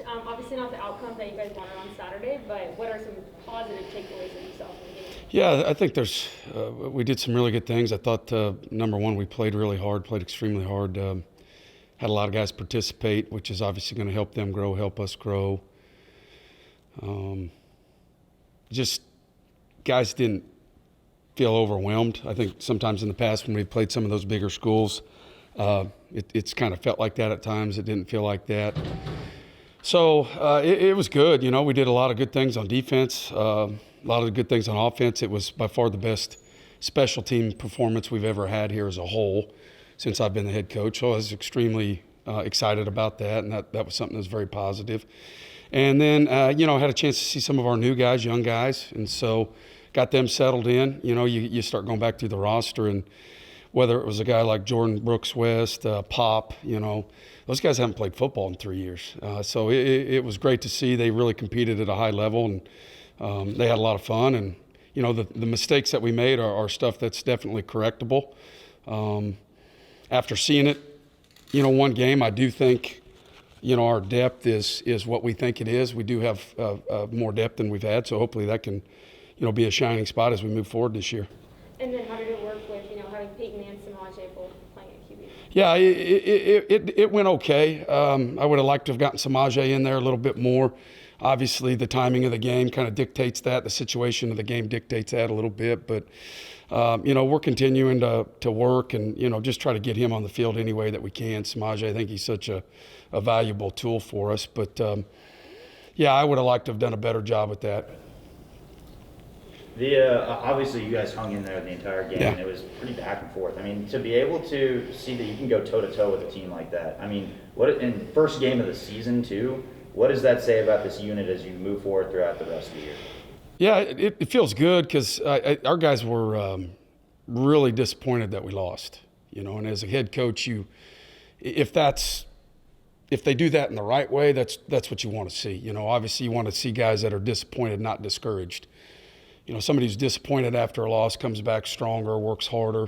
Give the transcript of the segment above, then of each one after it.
Obviously not the outcome that you guys wanted on Saturday, but what are some positive takeaways that you saw from the game? Yeah, I think we did some really good things. I thought, number one, we played really hard, played extremely hard. Had a lot of guys participate, which is obviously going to help them grow, help us grow. Just guys didn't feel overwhelmed. I think sometimes in the past when we've played some of those bigger schools, it's kind of felt like that at times. It didn't feel like that. So it was good. You know, we did a lot of good things on defense, a lot of good things on offense. It was by far the best special team performance we've ever had here as a whole since I've been the head coach. So I was extremely excited about that, and that was something that was very positive. And then, I had a chance to see some of our new guys, young guys, and so got them settled in. You know, you start going back through the roster, and whether it was a guy like Jordan Brooks West, Pop, those guys haven't played football in 3 years. So it was great to see. They really competed at a high level, and they had a lot of fun. And, the mistakes that we made are stuff that's definitely correctable. After seeing it, one game, I do think, our depth is what we think it is. We do have more depth than we've had, so hopefully that can, be a shining spot as we move forward this year. And then how did it work with, having Peyton and Samaje both playing at QB? Yeah, it went okay. I would have liked to have gotten Samaje in there a little bit more. Obviously, the timing of the game kind of dictates that. The situation of the game dictates that a little bit. But, we're continuing to work and, just try to get him on the field any way that we can. Samaje, I think he's such a valuable tool for us. But, I would have liked to have done a better job with that. Obviously, you guys hung in there the entire game, Yeah. and it was pretty back and forth. I mean, to be able to see that you can go toe-to-toe with a team like that, I mean, in first game of the season, too, what does that say about this unit as you move forward throughout the rest of the year? Yeah, it feels good because our guys were really disappointed that we lost. And as a head coach, if they do that in the right way, that's what you want to see. Obviously you want to see guys that are disappointed, not discouraged. Somebody who's disappointed after a loss comes back stronger, works harder,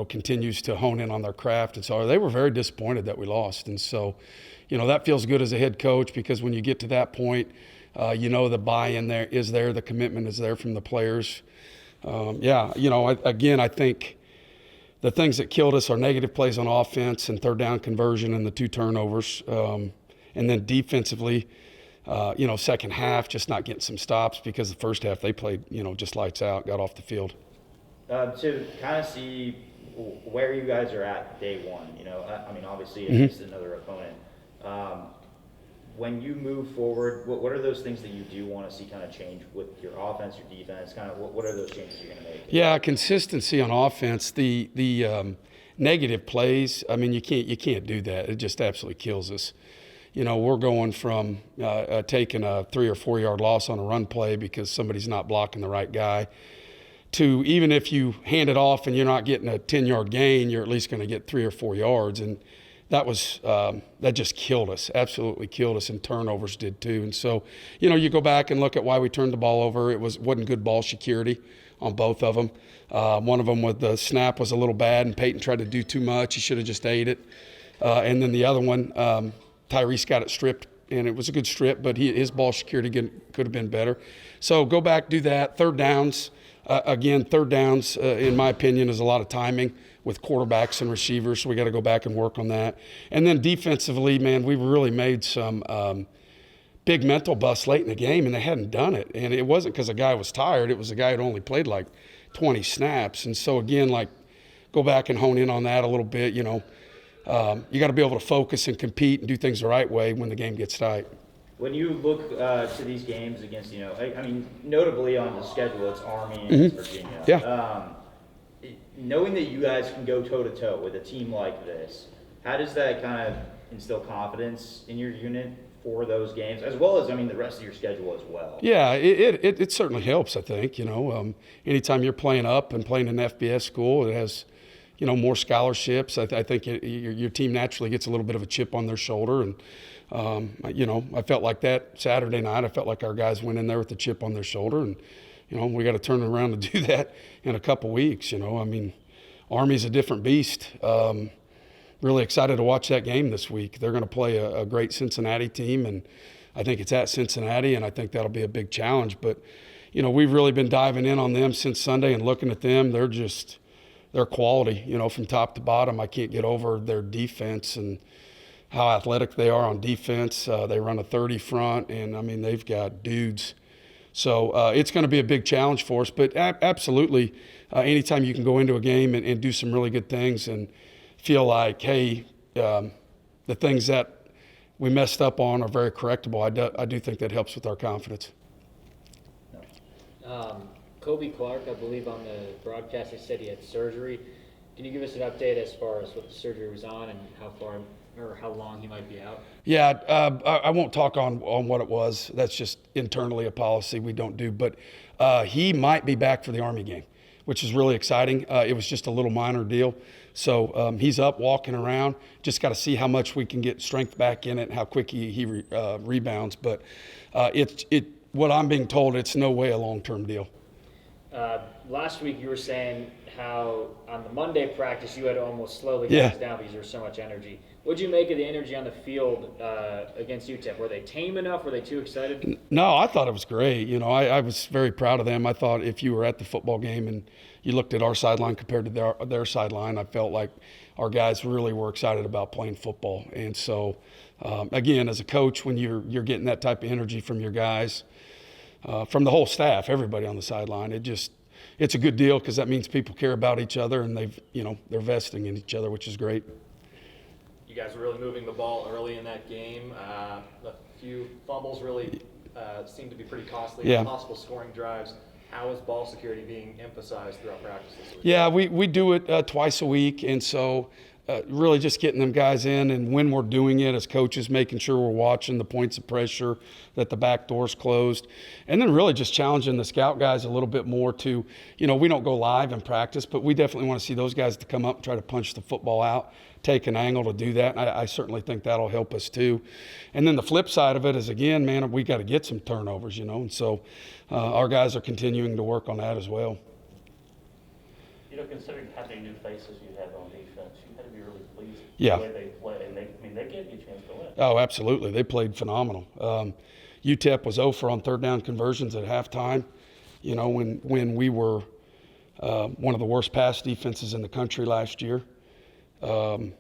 continues to hone in on their craft. And so they were very disappointed that we lost. And so, that feels good as a head coach because when you get to that point, the buy-in there is there, the commitment is there from the players. I think the things that killed us are negative plays on offense and third down conversion and the 2 turnovers. And then defensively, second half, just not getting some stops because the first half they played, just lights out, got off the field. To kind of see where you guys are at day one, obviously it's another opponent. When you move forward, what are those things that you do want to see kind of change with your offense, your defense? Kind of what are those changes you're going to make? Yeah, consistency on offense. The negative plays, I mean, you can't do that. It just absolutely kills us. We're going from taking a 3 or 4 yard loss on a run play because somebody's not blocking the right guy to even if you hand it off and you're not getting a 10-yard gain, you're at least going to get 3 or 4 yards. And that just killed us, absolutely killed us, and turnovers did too. And so, you go back and look at why we turned the ball over. It wasn't good ball security on both of them. One of them with the snap was a little bad, and Peyton tried to do too much. He should have just ate it. And then the other one, Tyrese got it stripped, and it was a good strip, but his ball security could have been better. So go back, do that. Third downs, in my opinion, is a lot of timing with quarterbacks and receivers, so we got to go back and work on that. And then defensively, man, we really made some big mental busts late in the game, and they hadn't done it. And it wasn't because a guy was tired. It was a guy who'd only played like 20 snaps. And so, again, go back and hone in on that a little bit, you got to be able to focus and compete and do things the right way when the game gets tight. When you look to these games against, notably on the schedule, it's Army and Virginia. Yeah. Knowing that you guys can go toe-to-toe with a team like this, how does that kind of instill confidence in your unit for those games, as well as, the rest of your schedule as well? Yeah, it certainly helps, I think. Anytime you're playing up and playing in an FBS school, it has – more scholarships. I think your team naturally gets a little bit of a chip on their shoulder. And, I felt like that Saturday night. I felt like our guys went in there with a chip on their shoulder. And, we got to turn around and do that in a couple weeks. Army's a different beast. really excited to watch that game this week. They're going to play a great Cincinnati team, and I think it's at Cincinnati, and I think that'll be a big challenge. But, we've really been diving in on them since Sunday and looking at them. They're quality, from top to bottom. I can't get over their defense and how athletic they are on defense. They run a 30 front, and, they've got dudes. So it's going to be a big challenge for us. But absolutely, anytime you can go into a game and do some really good things and feel like, hey, the things that we messed up on are very correctable, I do think that helps with our confidence. Kobe Clark, I believe on the broadcast, he said he had surgery. Can you give us an update as far as what the surgery was on and how long he might be out? Yeah, I won't talk on what it was. That's just internally a policy we don't do. But he might be back for the Army game, which is really exciting. It was just a little minor deal. So he's up, walking around. Just got to see how much we can get strength back in it and how quick he rebounds. But what I'm being told, it's no way a long-term deal. Last week you were saying how on the Monday practice you had to almost slow the guys down because there was so much energy. What did you make of the energy on the field against UTEP? Were they tame enough? Were they too excited? No, I thought it was great. I was very proud of them. I thought if you were at the football game and you looked at our sideline compared to their sideline, I felt like our guys really were excited about playing football. And so, again, as a coach, when you're getting that type of energy from your guys, from the whole staff, everybody on the sideline, it's a good deal because that means people care about each other and they're vesting in each other, which is great. You guys were really moving the ball early in that game. A few fumbles really seemed to be pretty costly. Yeah. Possible scoring drives. How is ball security being emphasized throughout practice this week? Yeah, we do it twice a week, and so really just getting them guys in, and when we're doing it as coaches, making sure we're watching the points of pressure, that the back door's closed, and then really just challenging the scout guys a little bit more to, we don't go live in practice, but we definitely want to see those guys to come up and try to punch the football out, take an angle to do that. And I certainly think that'll help us too. And then the flip side of it is, again, man, we got to get some turnovers, and so our guys are continuing to work on that as well. Considering how many new faces you have on defense, you had to be really pleased with Yeah. the way they play. And they gave you a chance to win. Oh, absolutely. They played phenomenal. UTEP was 0 for on third down conversions at halftime. When we were one of the worst pass defenses in the country last year. I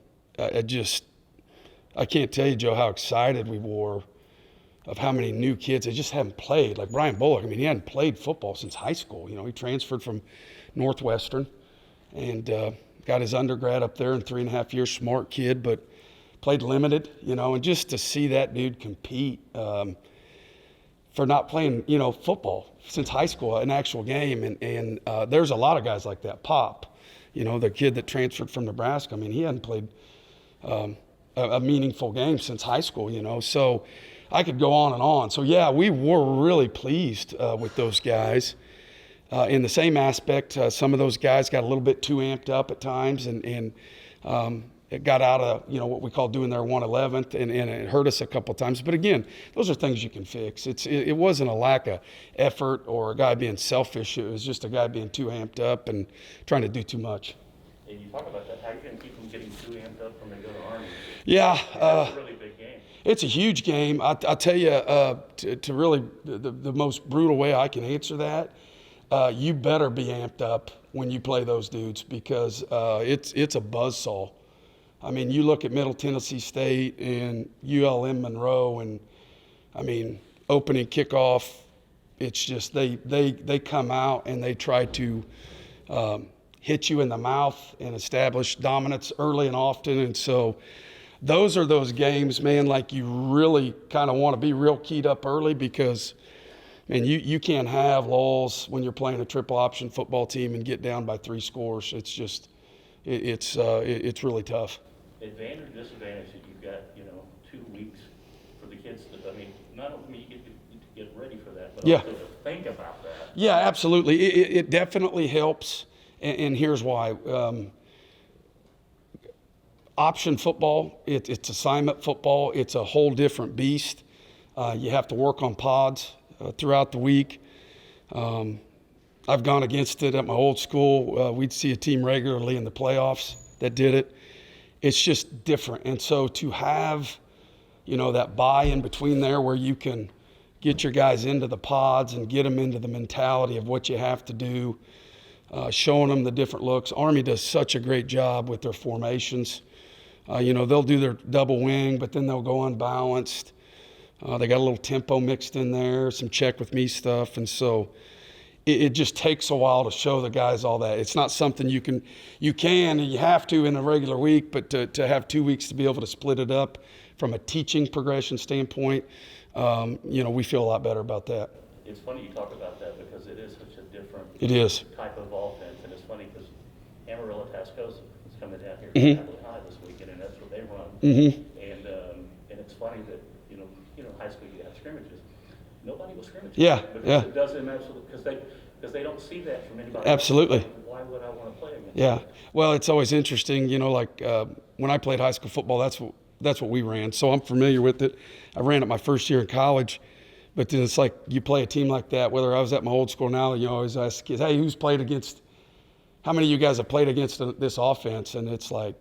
can't tell you, Joe, how excited we were of how many new kids. They just haven't played. Like Brian Bullock, he hadn't played football since high school. He transferred from Northwestern and got his undergrad up there in 3.5 years. Smart kid, but played limited, and just to see that dude compete for not playing, football since high school, an actual game. And there's a lot of guys like that. Pop, the kid that transferred from Nebraska. He hadn't played a meaningful game since high school, so I could go on and on. So, yeah, we were really pleased with those guys. In the same aspect, some of those guys got a little bit too amped up at times and it got out of, what we call doing their 111th, and it hurt us a couple of times. But again, those are things you can fix. It wasn't a lack of effort or a guy being selfish. It was just a guy being too amped up and trying to do too much. And you talk about that. How are you going to keep them getting too amped up when they go to Army? Yeah. That's a really big game. It's a huge game. I'll tell you, to really the most brutal way I can answer that, you better be amped up when you play those dudes because it's a buzzsaw. You look at Middle Tennessee State and ULM Monroe, and opening kickoff, it's just they come out and they try to hit you in the mouth and establish dominance early and often. And so those are those games, man, like you really kind of want to be real keyed up early because you can't have lulls when you're playing a triple option football team and get down by 3 scores. It's just, it's really tough. Advantage or disadvantage that you've got, 2 weeks for the kids to, not only you get to get ready for that, but Yeah. also to think about that. Yeah, absolutely. It definitely helps, and here's why. Option football, it's assignment football. It's a whole different beast. You have to work on pods throughout the week. I've gone against it at my old school. We'd see a team regularly in the playoffs that did it. it's just different. And so to have, that buy-in between there where you can get your guys into the pods and get them into the mentality of what you have to do, showing them the different looks. Army does such a great job with their formations. They'll do their double wing, but then they'll go unbalanced. They got a little tempo mixed in there, some check with me stuff. And so it just takes a while to show the guys all that. It's not something you can and you have to in a regular week, but to have 2 weeks to be able to split it up from a teaching progression standpoint, we feel a lot better about that. It's funny you talk about that because it is such a different It is. type of offense, and it's funny because Amarillo Tascosa is coming down here Mhm. to Abilene High this weekend, and that's what they run. Mm-hmm. And it's funny that high school you have scrimmages. Nobody will scrimmage. Yeah, because yeah. It doesn't absolutely because they don't see that from anybody. Absolutely. Else. Why would I want to play against? Yeah. Well, it's always interesting, when I played high school football, that's what we ran. So I'm familiar with it. I ran it my first year in college. But then it's like you play a team like that, whether I was at my old school now, you always ask kids, hey, how many of you guys have played against this offense? And it's like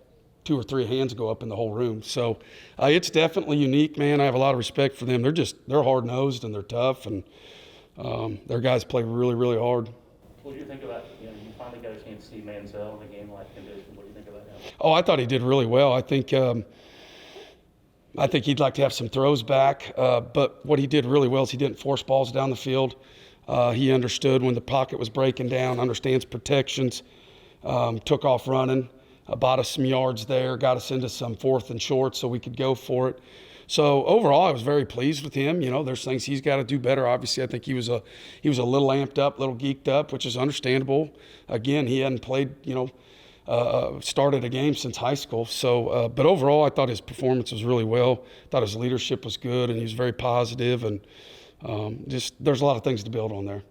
2 or 3 hands go up in the whole room. So it's definitely unique, man. I have a lot of respect for them. They're hard-nosed and they're tough, and their guys play really, really hard. What do you think about, you finally got a chance to see Manziel in a game-like condition. What do you think about him? Oh, I thought he did really well. I think he'd like to have some throws back, but what he did really well is he didn't force balls down the field. He understood when the pocket was breaking down, understands protections, took off running, bought us some yards there, got us into some 4th and short so we could go for it. So overall, I was very pleased with him. There's things he's got to do better. Obviously, I think he was a little amped up, little geeked up, which is understandable. Again, he hadn't played, started a game since high school. So, but overall, I thought his performance was really well. I thought his leadership was good, and he was very positive, and just there's a lot of things to build on there.